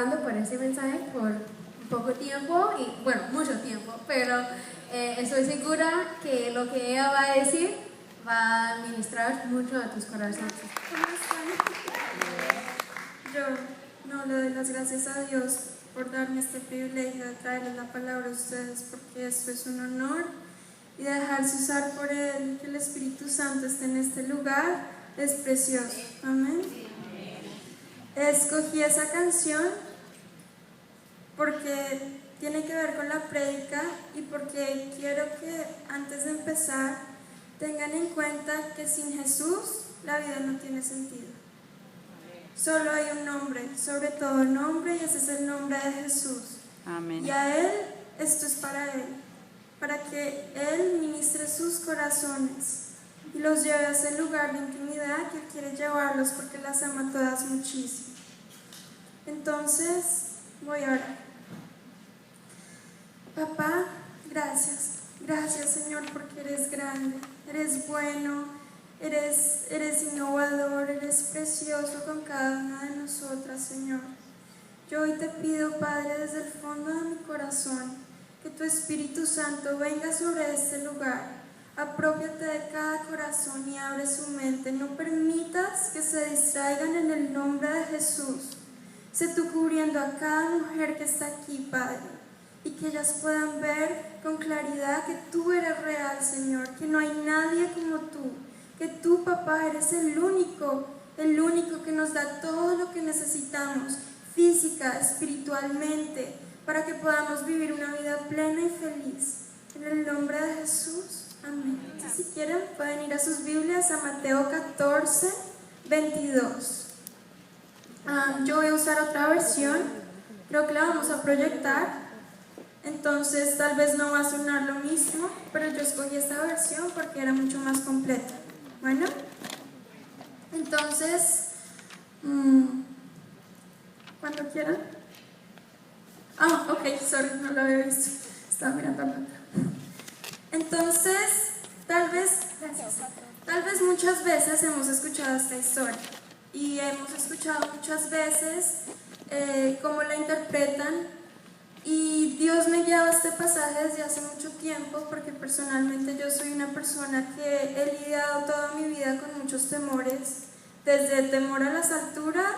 orando por ese mensaje por poco tiempo y, bueno, mucho tiempo, pero estoy segura que lo que ella va a decir va a ministrar mucho a tus corazones. ¿Cómo están? Yo no le doy las gracias a Dios por darme este privilegio de traerles la palabra a ustedes, porque esto es un honor y dejarse usar por Él, que el Espíritu Santo esté en este lugar, es precioso. Amén. Escogí esa canción porque tiene que ver con la prédica y porque quiero que antes de empezar tengan en cuenta que sin Jesús la vida no tiene sentido. Solo hay un nombre, sobre todo el nombre, y ese es el nombre de Jesús. Amén. Y a Él, esto es para Él, para que Él ministre sus corazones y los lleve a ese lugar de intimidad que Él quiere llevarlos, porque las ama todas muchísimo. Entonces, voy a orar. Papá, gracias. Gracias, Señor, porque eres grande, eres bueno, eres innovador, eres precioso con cada una de nosotras, Señor. Yo hoy te pido, Padre, desde el fondo de mi corazón, que tu Espíritu Santo venga sobre este lugar. Aprópiate de cada corazón y abre su mente. No permitas que se distraigan en el nombre de Jesús. Sé tú cubriendo a cada mujer que está aquí, Padre, y que ellas puedan ver con claridad que tú eres real, Señor, que no hay nadie como tú, que tú, papá, eres el único que nos da todo lo que necesitamos, física, espiritualmente, para que podamos vivir una vida plena y feliz. En el nombre de Jesús, amén. Si quieren, pueden ir a sus Biblias a Mateo 14, 22. Yo voy a usar otra versión, creo que la vamos a proyectar, entonces tal vez no va a sonar lo mismo, pero yo escogí esta versión porque era mucho más completa. Bueno, entonces, cuando quieran. Ok, sorry, no lo había visto, estaba mirando al otro. Entonces, tal vez muchas veces hemos escuchado esta historia y hemos escuchado muchas veces cómo la interpretan, y Dios me guiaba a este pasaje desde hace mucho tiempo, porque personalmente yo soy una persona que he lidiado toda mi vida con muchos temores, desde el temor a las alturas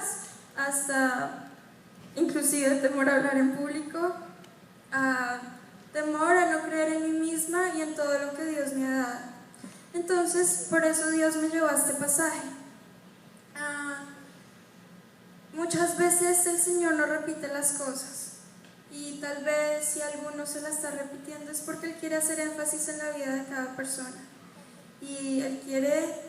hasta inclusive temor a hablar en público, a temor a no creer en mí misma y en todo lo que Dios me ha dado. Entonces, por eso Dios me llevó a este pasaje. Muchas veces el Señor no repite las cosas, y tal vez si alguno se la está repitiendo es porque Él quiere hacer énfasis en la vida de cada persona, y Él quiere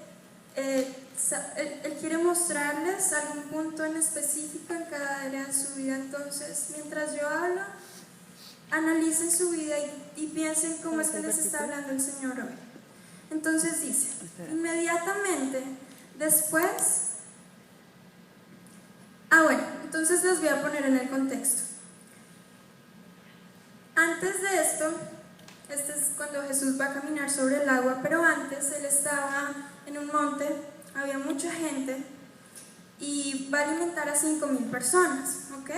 mostrarles algún punto en específico en cada área de su vida. Entonces, mientras yo hablo, analicen su vida y piensen cómo es que les está hablando el Señor hoy. Entonces dice, inmediatamente después, entonces les voy a poner en el contexto. Antes de esto, este es cuando Jesús va a caminar sobre el agua, pero antes Él estaba en un monte, había mucha gente, y va a alimentar a 5,000 personas, ¿ok?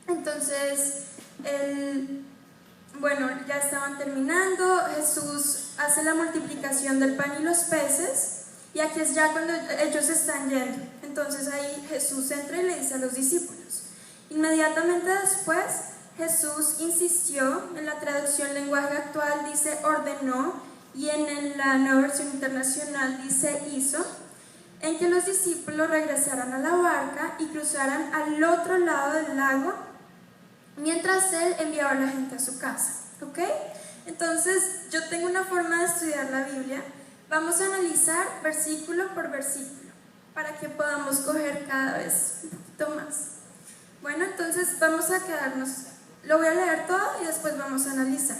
Entonces, ya estaban terminando, Jesús hace la multiplicación del pan y los peces, y aquí es ya cuando ellos están yendo. Entonces ahí Jesús entra y le dice a los discípulos. Inmediatamente después, Jesús insistió, en la traducción lenguaje actual dice ordenó, y en la nueva versión internacional dice hizo, en que los discípulos regresaran a la barca y cruzaran al otro lado del lago, mientras Él enviaba a la gente a su casa, ¿ok? Entonces, yo tengo una forma de estudiar la Biblia. Vamos a analizar versículo por versículo, para que podamos coger cada vez un poquito más. Bueno, entonces vamos a quedarnos, lo voy a leer todo y después vamos a analizar.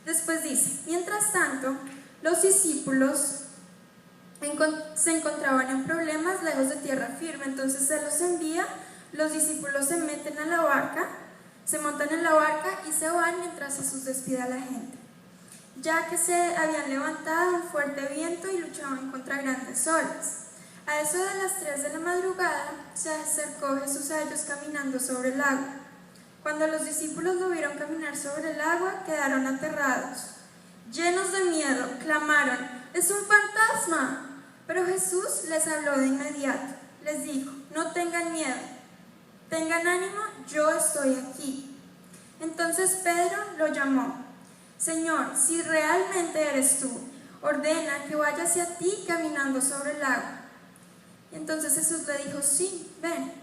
Después dice, mientras tanto, los discípulos se encontraban en problemas lejos de tierra firme. Entonces Él los envía, los discípulos se meten a la barca, se montan en la barca y se van mientras Jesús despide a la gente, ya que se habían levantado un fuerte viento y luchaban contra grandes olas. A eso de las 3 de la madrugada se acercó Jesús a ellos caminando sobre el agua. Cuando los discípulos lo vieron caminar sobre el agua, quedaron aterrados. Llenos de miedo, clamaron: ¡es un fantasma! Pero Jesús les habló de inmediato. Les dijo: no tengan miedo, tengan ánimo, yo estoy aquí. Entonces Pedro lo llamó: Señor, si realmente eres tú, ordena que vaya hacia ti caminando sobre el agua. Y entonces Jesús le dijo: sí, ven.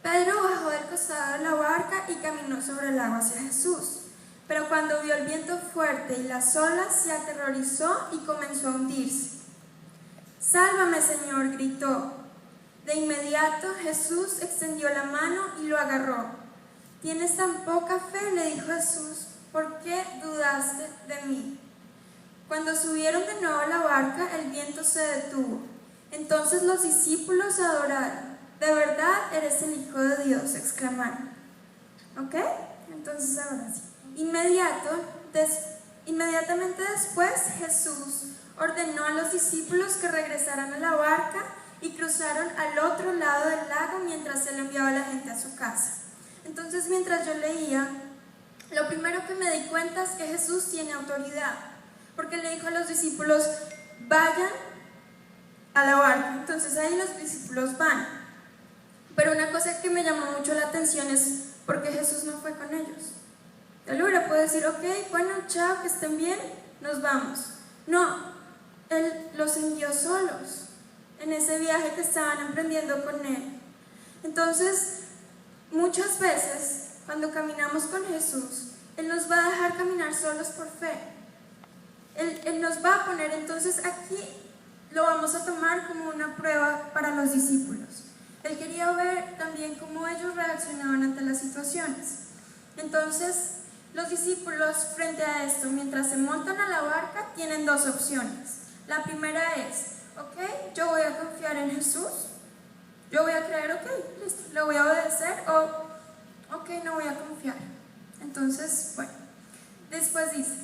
Pedro bajó del costado de la barca y caminó sobre el agua hacia Jesús. Pero cuando vio el viento fuerte y las olas, se aterrorizó y comenzó a hundirse. ¡Sálvame, Señor!, gritó. De inmediato Jesús extendió la mano y lo agarró. ¿Tienes tan poca fe?, le dijo Jesús. ¿Por qué dudaste de mí? Cuando subieron de nuevo a la barca, el viento se detuvo. Entonces los discípulos adoraron. «De verdad eres el Hijo de Dios», exclamaron. ¿Ok? Entonces ahora sí. Inmediatamente después, Jesús ordenó a los discípulos que regresaran a la barca y cruzaron al otro lado del lago mientras él enviaba a la gente a su casa. Entonces, mientras yo leía, lo primero que me di cuenta es que Jesús tiene autoridad, porque le dijo a los discípulos: vayan a la barca. Entonces ahí los discípulos van. Pero una cosa que me llamó mucho la atención es porque Jesús no fue con ellos. Él hubiera podido decir: ok, bueno, chao, que estén bien, nos vamos. No, Él los envió solos en ese viaje que estaban emprendiendo con Él. Entonces, muchas veces, cuando caminamos con Jesús, Él nos va a dejar caminar solos por fe. Él nos va a poner, entonces aquí lo vamos a tomar como una prueba para los discípulos. Él quería ver también cómo ellos reaccionaban ante las situaciones. Entonces, los discípulos, frente a esto, mientras se montan a la barca, tienen dos opciones. La primera es: ok, yo voy a confiar en Jesús, yo voy a creer, ok, listo, le voy a obedecer, o ok, no voy a confiar. Entonces, bueno, después dice: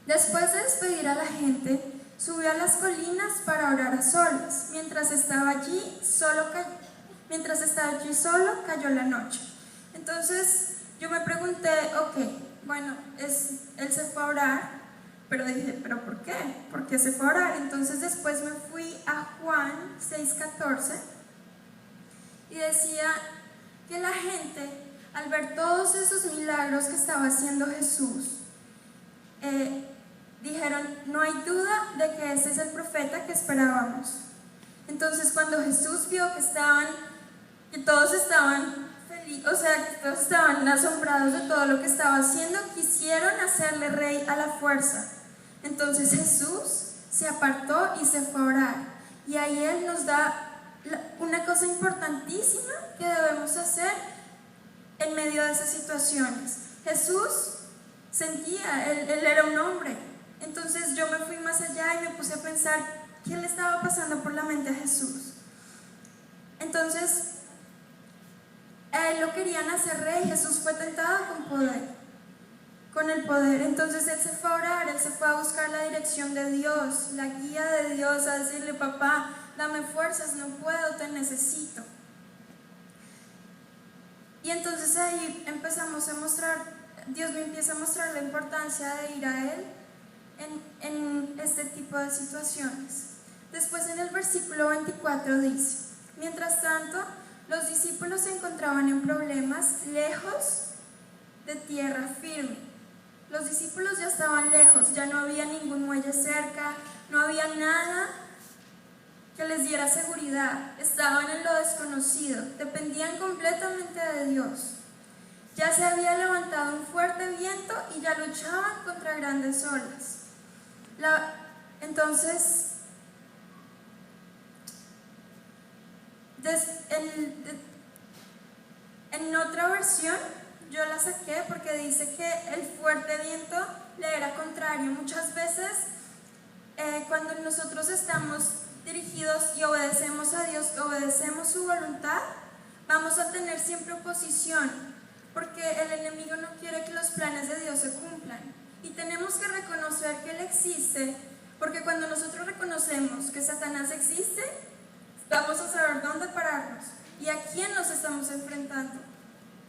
después de despedir a la gente, subió a las colinas para orar a solas. Mientras estaba allí solo, cayó la noche. Entonces yo me pregunté: ok, bueno, él se fue a orar, pero dije: ¿pero por qué? ¿Por qué se fue a orar? Entonces después me fui a Juan 6:14 y decía que la gente, al ver todos esos milagros que estaba haciendo Jesús, dijeron: no hay duda de que ese es el profeta que esperábamos. Entonces, cuando Jesús vio que todos estaban felices, o sea, que todos estaban asombrados de todo lo que estaba haciendo, quisieron hacerle rey a la fuerza. Entonces Jesús se apartó y se fue a orar. Y ahí Él nos da una cosa importantísima que debemos hacer en medio de esas situaciones. Jesús sentía, él era un hombre. Entonces yo me fui más allá y me puse a pensar qué le estaba pasando por la mente a Jesús. Entonces, él lo querían hacer rey. Jesús fue tentado con el poder. Entonces él se fue a orar, él se fue a buscar la dirección de Dios, la guía de Dios, a decirle: papá, dame fuerzas, no puedo, te necesito. Y entonces ahí Dios me empieza a mostrar la importancia de ir a Él en este tipo de situaciones. Después, en el versículo 24 dice: mientras tanto, los discípulos se encontraban en problemas lejos de tierra firme. Los discípulos ya estaban lejos, ya no había ningún muelle cerca, no había nada que les diera seguridad. Estaban en lo desconocido, dependían completamente de Dios. Ya se había levantado un fuerte viento y ya luchaban contra grandes olas. Entonces, en otra versión, yo la saqué porque dice que el fuerte viento le era contrario. Muchas veces, cuando nosotros estamos dirigidos y obedecemos a Dios, obedecemos su voluntad, vamos a tener siempre oposición, porque el enemigo no quiere que los planes de Dios se cumplan. Y tenemos que reconocer que Él existe, Porque cuando nosotros reconocemos que Satanás existe, vamos a saber dónde pararnos y a quién nos estamos enfrentando.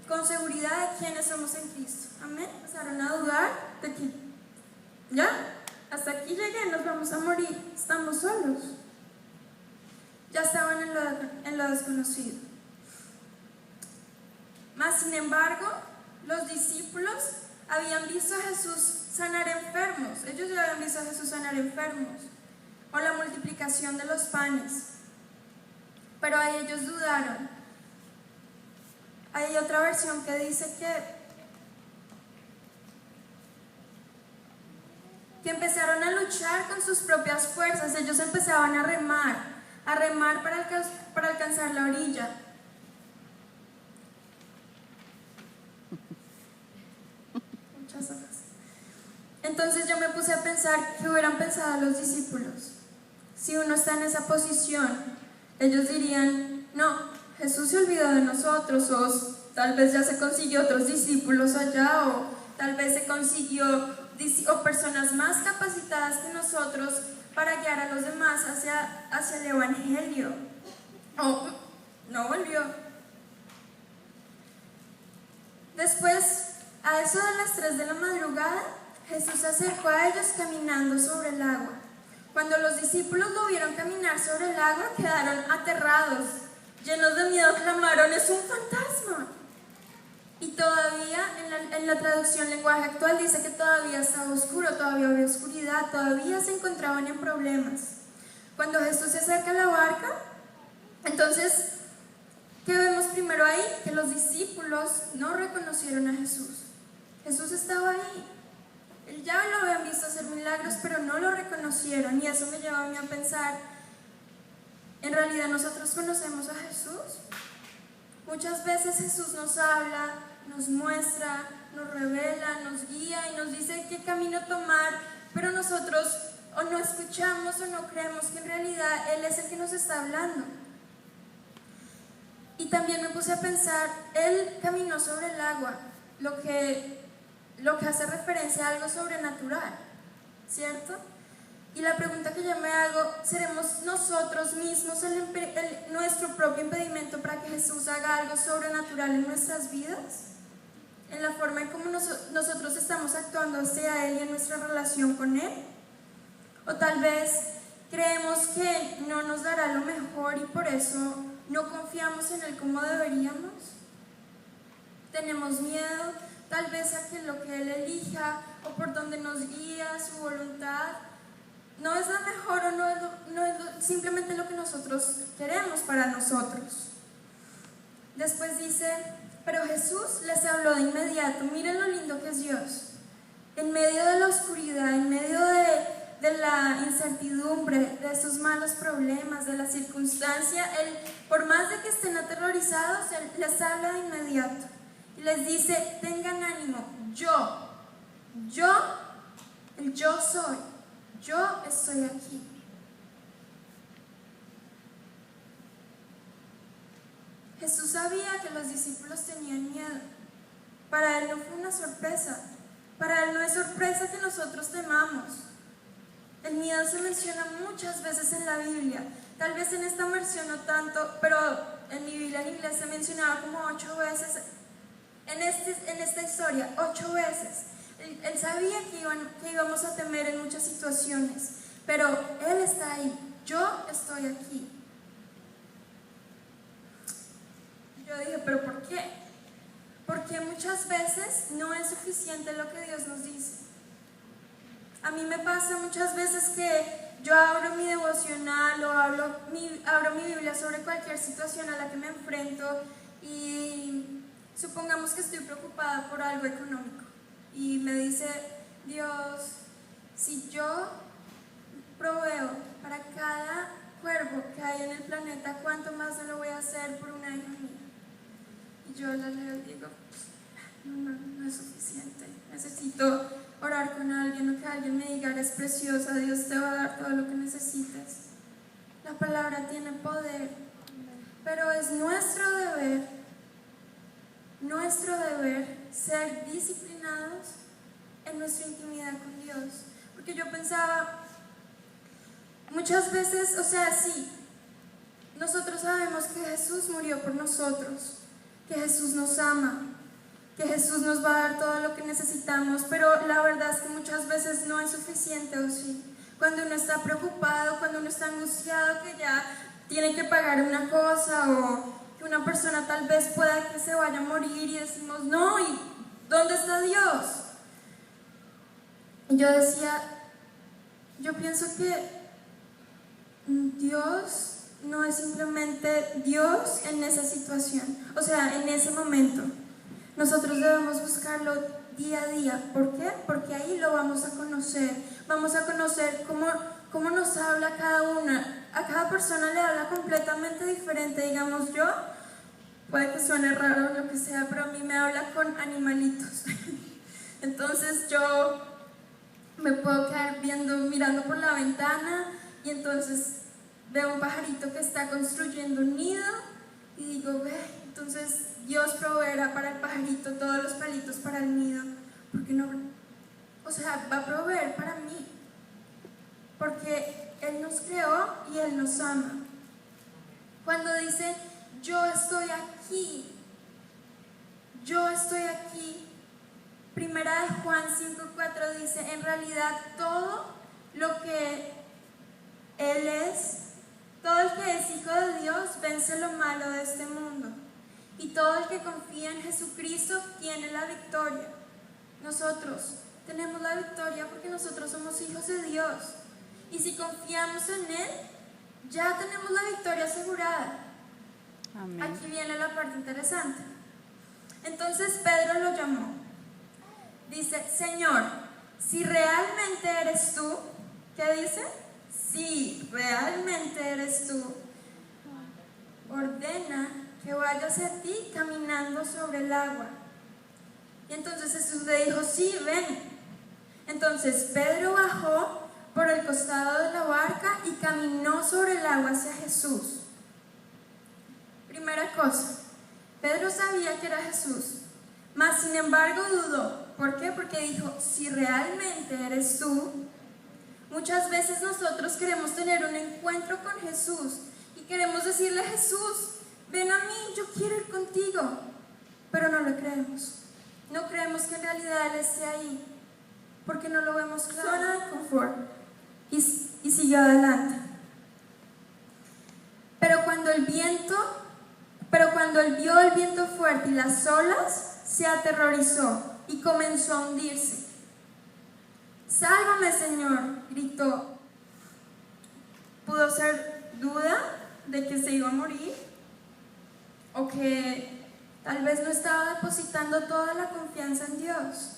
Con seguridad de quiénes somos en Cristo. Amén. Empezaron a dudar de que ya, hasta aquí llegué, nos vamos a morir, estamos solos. Ya estaban en lo desconocido. Mas sin embargo, los discípulos habían visto a Jesús sanar enfermos. Ellos ya habían visto a Jesús sanar enfermos, o la multiplicación de los panes. Pero a ellos dudaron. Hay otra versión que dice que empezaron a luchar con sus propias fuerzas. Ellos empezaban a remar para alcanzar la orilla. Muchas horas. Entonces yo me puse a pensar qué hubieran pensado los discípulos. Si uno está en esa posición, ellos dirían, no, Jesús se olvidó de nosotros, o tal vez ya se consiguió otros discípulos allá, o tal vez se consiguió o personas más capacitadas que nosotros para guiar a los demás hacia el Evangelio. O no volvió. Después, a eso de las 3 de la madrugada, Jesús se acercó a ellos caminando sobre el agua. Cuando los discípulos lo vieron caminar sobre el agua, quedaron aterrados. Llenos de miedo clamaron, ¡es un fantasma! Y todavía, en la traducción lenguaje actual, dice que todavía estaba oscuro, todavía había oscuridad, todavía se encontraban en problemas. Cuando Jesús se acerca a la barca, entonces, ¿qué vemos primero ahí? Que los discípulos no reconocieron a Jesús. Jesús estaba ahí. Ya lo habían visto hacer milagros, pero no lo reconocieron. Y eso me lleva a mí a pensar, ¿en realidad nosotros conocemos a Jesús? Muchas veces Jesús nos habla, nos muestra, nos revela, nos guía y nos dice qué camino tomar, pero nosotros o no escuchamos o no creemos que en realidad Él es el que nos está hablando. Y también me puse a pensar, Él caminó sobre el agua, lo que hace referencia a algo sobrenatural, ¿cierto? Y la pregunta que yo me hago, ¿seremos nosotros mismos nuestro propio impedimento para que Jesús haga algo sobrenatural en nuestras vidas? En la forma en cómo nosotros estamos actuando hacia Él y en nuestra relación con Él. O tal vez creemos que no nos dará lo mejor y por eso no confiamos en Él como deberíamos. Tenemos miedo tal vez a que lo que Él elija o por donde nos guía, su voluntad, no es lo mejor o no es simplemente lo que nosotros queremos para nosotros. Después dice, pero Jesús les habló de inmediato. Miren lo lindo que es Dios. En medio de la oscuridad, en medio de la incertidumbre, de esos malos problemas, de la circunstancia, Él, por más de que estén aterrorizados, Él les habla de inmediato. Y les dice, tengan ánimo, yo soy. Yo estoy aquí. Jesús sabía que los discípulos tenían miedo. Para Él no fue una sorpresa. Para Él no es sorpresa que nosotros temamos. El miedo se menciona muchas veces en la Biblia. Tal vez en esta versión no tanto, pero en mi Biblia en inglés se mencionaba como 8 veces. En esta historia, 8 veces. Él sabía que íbamos a temer en muchas situaciones, pero Él está ahí, yo estoy aquí. Yo dije, ¿pero por qué? Porque muchas veces no es suficiente lo que Dios nos dice. A mí me pasa muchas veces que yo abro mi devocional o abro mi Biblia sobre cualquier situación a la que me enfrento y supongamos que estoy preocupada por algo económico. Y me dice, Dios, si yo proveo para cada cuervo que hay en el planeta, ¿cuánto más no lo voy a hacer por una hija mía? Y yo la leo y digo, no es suficiente. Necesito orar con alguien o que alguien me diga, eres preciosa, Dios te va a dar todo lo que necesites. La palabra tiene poder, pero es nuestro deber ser disciplinados en nuestra intimidad con Dios. Porque yo pensaba, muchas veces, o sea, sí, nosotros sabemos que Jesús murió por nosotros, que Jesús nos ama, que Jesús nos va a dar todo lo que necesitamos, pero la verdad es que muchas veces no es suficiente, ¿o sí? Cuando uno está preocupado, cuando uno está angustiado, que ya tiene que pagar una cosa o que una persona tal vez pueda que se vaya a morir y decimos, no, ¿y dónde está Dios? Y yo decía, yo pienso que Dios no es simplemente Dios en esa situación, o sea, en ese momento. Nosotros debemos buscarlo día a día. ¿Por qué? Porque ahí lo vamos a conocer cómo nos habla cada una. A cada persona le habla completamente diferente. Digamos, yo, puede que suene raro o lo que sea, pero a mí me habla con animalitos. Entonces yo me puedo quedar mirando por la ventana y entonces veo un pajarito que está construyendo un nido y digo, ve, entonces Dios proveerá para el pajarito todos los palitos para el nido, porque no, o sea, va a proveer para mí, porque Él nos creó y Él nos ama. Cuando dice, yo estoy aquí, Primera de Juan 5:4 dice, en realidad todo lo que Él es, todo el que es hijo de Dios vence lo malo de este mundo. Y todo el que confía en Jesucristo tiene la victoria. Nosotros tenemos la victoria porque nosotros somos hijos de Dios. Y si confiamos en Él, ya tenemos la victoria asegurada. Amén. Aquí viene la parte interesante. Entonces Pedro lo llamó. Dice, Señor, si realmente eres tú, ¿qué dice? Si realmente eres tú, ordena que vaya hacia ti caminando sobre el agua. Y entonces Jesús le dijo, sí, ven. Entonces Pedro bajó por el costado de la barca y caminó sobre el agua hacia Jesús. Primera cosa, Pedro sabía que era Jesús, mas sin embargo dudó. ¿Por qué? Porque dijo, si realmente eres tú. Muchas veces nosotros queremos tener un encuentro con Jesús y queremos decirle a Jesús, ven a mí, yo quiero ir contigo, pero no lo creemos. No creemos que en realidad Él esté ahí, porque no lo vemos claro. Zona de confort. Y siguió adelante. Pero cuando él vio el viento fuerte y las olas, se aterrorizó y comenzó a hundirse. ¡Sálvame, Señor!, gritó. Pudo ser duda de que se iba a morir, o que tal vez no estaba depositando toda la confianza en Dios.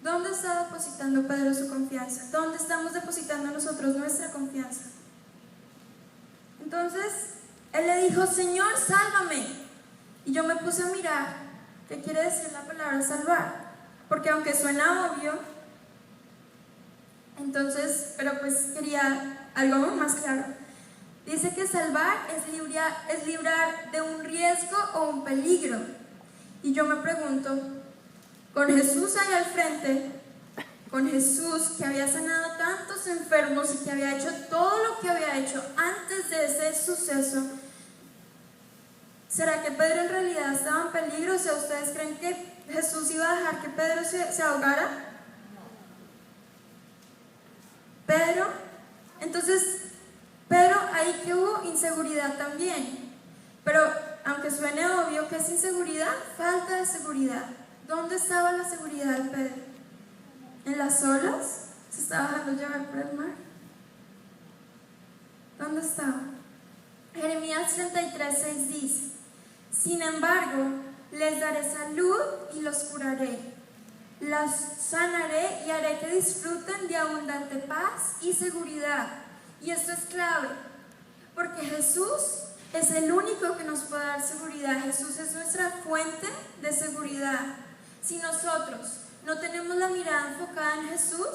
¿Dónde está depositando Pedro su confianza? ¿Dónde estamos depositando nosotros nuestra confianza? Entonces, él le dijo, Señor, sálvame. Y yo me puse a mirar qué quiere decir la palabra salvar, porque aunque suena obvio, entonces, pero pues quería algo más claro. Dice que salvar es librar de un riesgo o un peligro. Y yo me pregunto, con Jesús ahí al frente, con Jesús que había sanado tantos enfermos y que había hecho todo lo que había hecho antes de ese suceso, ¿será que Pedro en realidad estaba en peligro? O sea, ¿ustedes creen que Jesús iba a dejar que Pedro se ahogara? Pero ahí que hubo inseguridad también. Pero aunque suene obvio, ¿qué es inseguridad? Falta de seguridad. ¿Dónde estaba la seguridad de Pedro? ¿En las olas? ¿Se estaba dejando llevar por el mar? ¿Dónde estaba? Jeremías 33:6 dice, sin embargo, les daré salud y los curaré. Los sanaré y haré que disfruten de abundante paz y seguridad. Y esto es clave, porque Jesús es el único que nos puede dar seguridad. Jesús es nuestra fuente de seguridad. Si nosotros no tenemos la mirada enfocada en Jesús,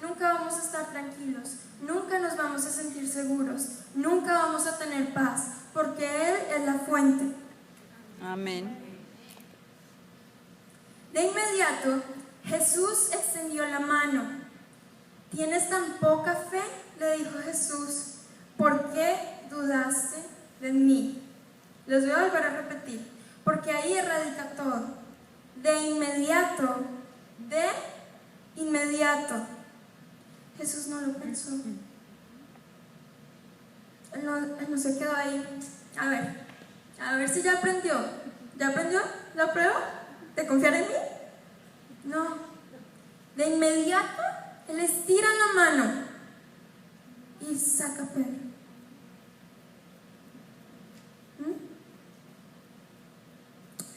nunca vamos a estar tranquilos, nunca nos vamos a sentir seguros, nunca vamos a tener paz, porque Él es la fuente. Amén. De inmediato, Jesús extendió la mano. ¿Tienes tan poca fe?, le dijo Jesús. ¿por qué dudaste de mí? Les voy a volver a repetir, porque ahí radica todo. De inmediato, Jesús no lo pensó. Él no se quedó ahí. A ver si ya aprendió. ¿Ya aprendió? ¿Lo pruebo? ¿De confiar en mí? No. De inmediato, Él estira la mano y saca a Pedro.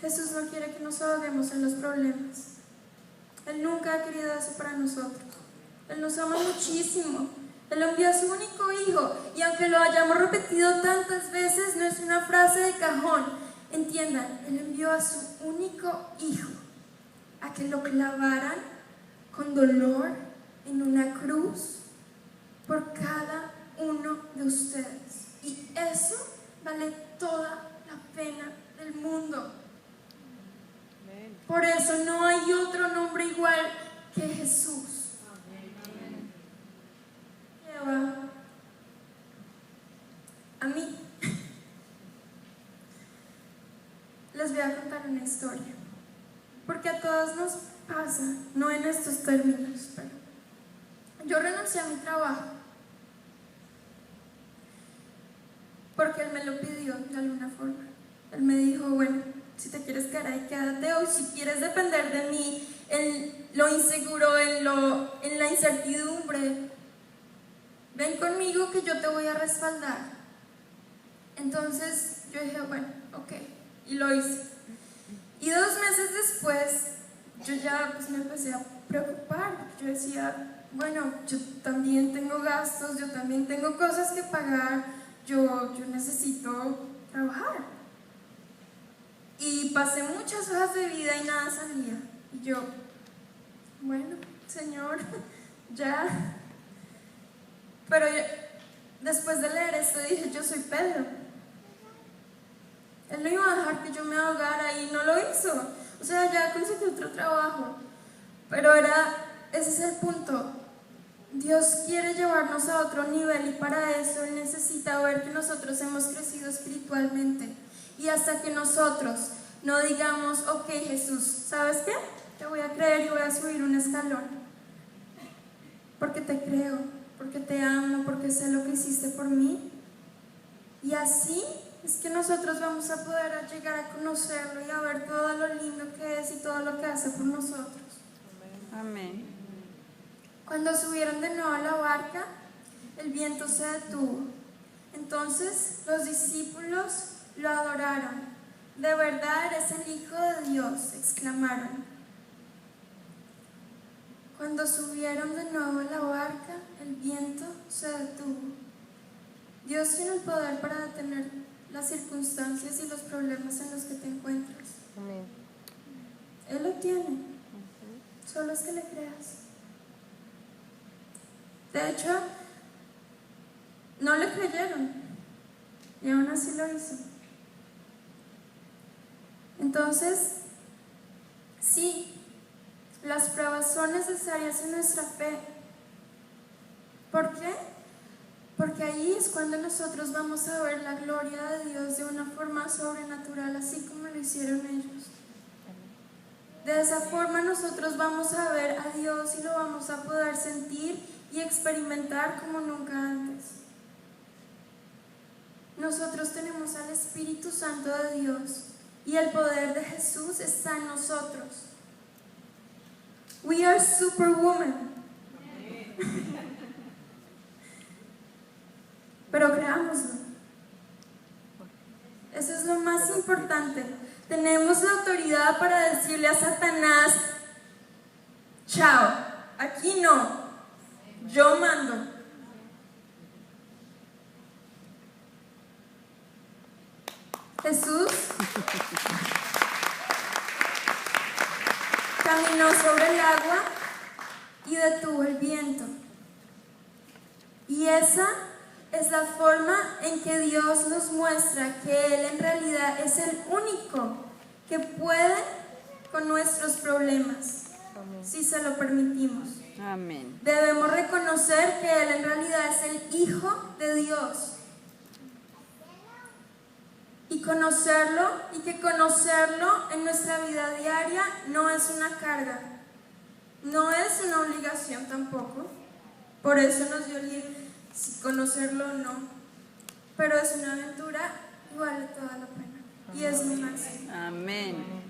Jesús no quiere que nos ahoguemos en los problemas. Él nunca ha querido eso para nosotros. Él nos ama muchísimo. Él envió a su único hijo, y aunque lo hayamos repetido tantas veces, no es una frase de cajón. Entiendan, Él envió a su único hijo a que lo clavaran con dolor en una cruz por cada uno de ustedes. Y eso vale toda la pena del mundo. Por eso no hay otro nombre igual que Jesús. Lleva a mí. Les voy a contar una historia, porque a todos nos pasa, no en estos términos, pero yo renuncié a mi trabajo porque Él me lo pidió de alguna forma. Él me dijo, bueno, si te quieres quedar ahí, quédate, o si quieres depender de mí en lo inseguro, en la incertidumbre, ven conmigo que yo te voy a respaldar. Entonces yo dije, bueno, ok, y lo hice. Y 2 meses después, yo ya pues me empecé a preocupar. Yo decía, bueno, yo también tengo gastos, yo también tengo cosas que pagar, yo necesito trabajar. Y pasé muchas hojas de vida y nada salía. Y yo, bueno, Señor, ya. Pero después de leer esto dije, yo soy Pedro. Él no iba a dejar que yo me ahogara y no lo hizo. O sea, ya conseguí otro trabajo. Pero ese es el punto. Dios quiere llevarnos a otro nivel, y para eso Él necesita ver que nosotros hemos crecido espiritualmente. Y hasta que nosotros no digamos, ok, Jesús, ¿sabes qué? Te voy a creer y voy a subir un escalón. Porque te creo, porque te amo, porque sé lo que hiciste por mí. Y así es que nosotros vamos a poder llegar a conocerlo y a ver todo lo lindo que es y todo lo que hace por nosotros. Amén. Cuando subieron de nuevo a la barca, el viento se detuvo. Entonces los discípulos lo adoraron. De verdad eres el Hijo de Dios, exclamaron. Cuando subieron de nuevo a la barca, el viento se detuvo. Dios tiene el poder para detener las circunstancias y los problemas en los que te encuentras. Amén. Él lo tiene. Solo es que le creas. De hecho, no le creyeron y aún así lo hizo. Entonces, sí, las pruebas son necesarias en nuestra fe. ¿Por qué? Porque ahí es cuando nosotros vamos a ver la gloria de Dios de una forma sobrenatural, así como lo hicieron ellos. De esa forma nosotros vamos a ver a Dios y lo vamos a poder sentir y experimentar como nunca antes. Nosotros tenemos al Espíritu Santo de Dios y el poder de Jesús está en nosotros. We are superwoman. Pero creámoslo. Eso es lo más importante. Tenemos la autoridad para decirle a Satanás, chao, aquí no, yo mando. Jesús caminó sobre el agua y detuvo el viento. Y esa es la forma en que Dios nos muestra que Él en realidad es el único que puede con nuestros problemas, si se lo permitimos. Amén. Debemos reconocer que Él en realidad es el Hijo de Dios. Y conocerlo, y que conocerlo en nuestra vida diaria no es una carga, no es una obligación tampoco. Por eso nos dio libre, si conocerlo o no, pero es una aventura y vale toda la pena. Y es lo máximo. Amén.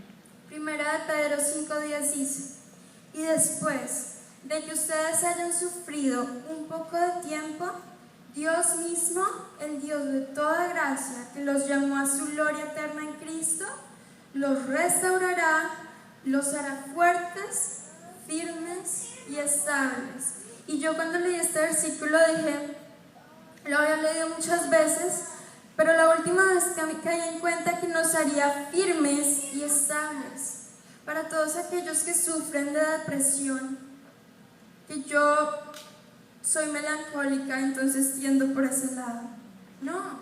Primera de Pedro 5:10 dice: y después de que ustedes hayan sufrido un poco de tiempo, Dios mismo, el Dios de toda gracia, que los llamó a su gloria eterna en Cristo, los restaurará, los hará fuertes, firmes y estables. Y yo cuando leí este versículo dije, lo había leído muchas veces, pero la última vez que me caí en cuenta que nos haría firmes y estables. Para todos aquellos que sufren de depresión, que yo soy melancólica, entonces tiendo por ese lado. No,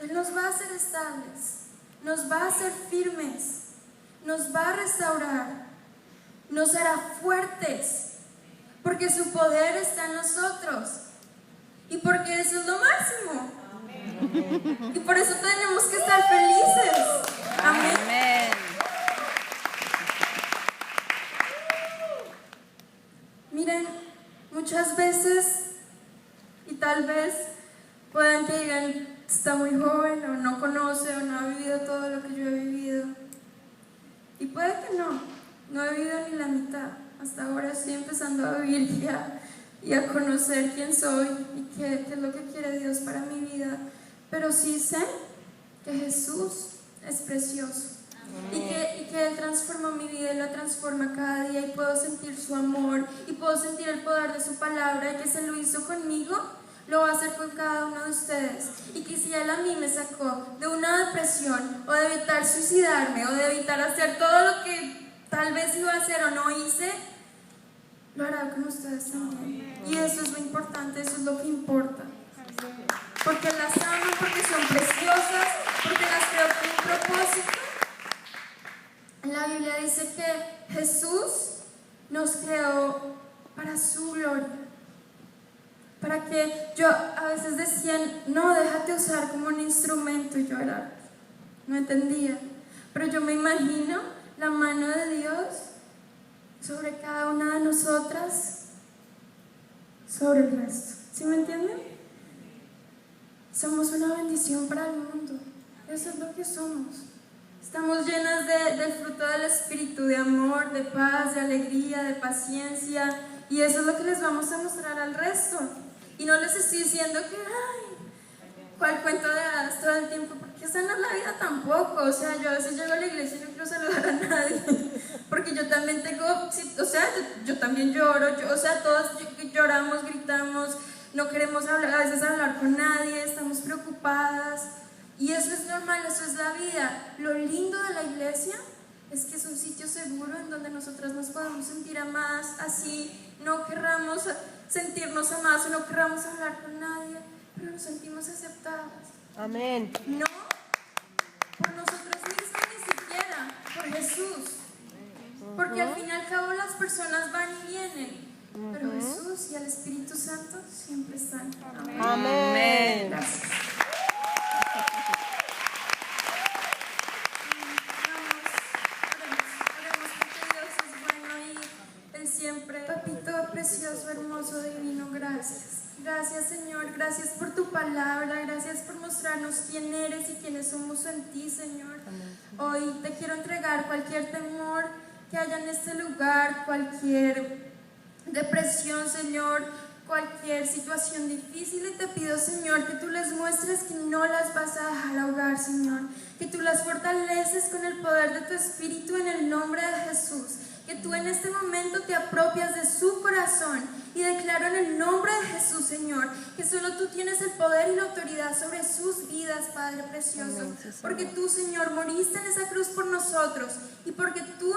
Él nos va a hacer estables, nos va a hacer firmes, nos va a restaurar, nos hará fuertes, porque su poder está en nosotros y porque eso es lo máximo. Amén. Y por eso tenemos que estar felices. Amén. Amén. Miren, muchas veces, y tal vez puedan que digan, está muy joven o no conoce o no ha vivido todo lo que yo he vivido. Y puede que no he vivido ni la mitad. Hasta ahora estoy empezando a vivir y a conocer quién soy y qué es lo que quiere Dios para mi vida. Pero sí sé que Jesús es precioso. Y que Él transformó mi vida y la transforma cada día, y puedo sentir su amor y puedo sentir el poder de su palabra, y que se lo hizo conmigo, lo va a hacer con cada uno de ustedes. Y que si Él a mí me sacó de una depresión o de evitar suicidarme o de evitar hacer todo lo que tal vez iba a hacer o no hice, lo hará con ustedes también. Y eso es lo importante, eso es lo que importa. Porque las amo, porque son preciosas, porque las creo con un propósito. La Biblia dice que Jesús nos creó para su gloria. Para que yo a veces decían, no, déjate usar como un instrumento, y yo no entendía. Pero yo me imagino la mano de Dios sobre cada una de nosotras, sobre el resto. ¿Sí me entienden? Somos una bendición para el mundo. Eso es lo que somos. Estamos llenas del fruto del Espíritu, de amor, de paz, de alegría, de paciencia, y eso es lo que les vamos a mostrar al resto. Y no les estoy diciendo que, ¿cuál cuento de hadas todo el tiempo? Porque esa no es la vida tampoco. O sea, yo a veces llego a la iglesia y no quiero saludar a nadie, porque yo también tengo, o sea, yo también lloro, todos lloramos, gritamos, no queremos a veces hablar con nadie, estamos preocupadas. Y eso es normal, eso es la vida. Lo lindo de la iglesia es que es un sitio seguro en donde nosotras nos podemos sentir amadas, así no querramos sentirnos amadas o no querramos hablar con nadie, pero nos sentimos aceptadas. Amén. No por nosotros mismos ni siquiera, por Jesús. Porque al fin y al cabo las personas van y vienen, pero Jesús y el Espíritu Santo siempre están. Amén. Amén. Gracias. Papito precioso, hermoso, divino, gracias. Gracias, Señor, gracias por tu palabra, gracias por mostrarnos quién eres y quiénes somos en ti, Señor. Hoy te quiero entregar cualquier temor que haya en este lugar, cualquier depresión, Señor, cualquier situación difícil, y te pido, Señor, que tú les muestres que no las vas a dejar ahogar, Señor, que tú las fortaleces con el poder de tu Espíritu en el nombre de Jesús. Que tú en este momento te apropias de su corazón, y declaro en el nombre de Jesús, Señor, que solo tú tienes el poder y la autoridad sobre sus vidas, Padre precioso. Porque tú, Señor, moriste en esa cruz por nosotros, y porque tú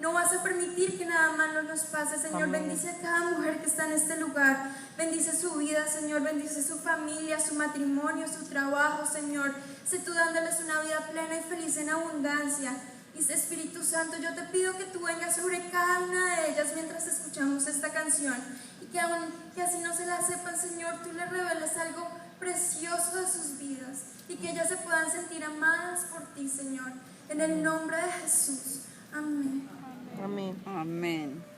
no vas a permitir que nada malo nos pase, Señor. Bendice a cada mujer que está en este lugar, bendice su vida, Señor, bendice su familia, su matrimonio, su trabajo, Señor. Sé tú dándoles una vida plena y feliz en abundancia. Y Espíritu Santo, yo te pido que tú vengas sobre cada una de ellas mientras mientras escuchamos esta canción y que aun que así no se la sepan, Señor, tú les reveles algo precioso de sus vidas y que ellas se puedan sentir amadas por ti, Señor. En el nombre de Jesús. Amén. Amén. Amén.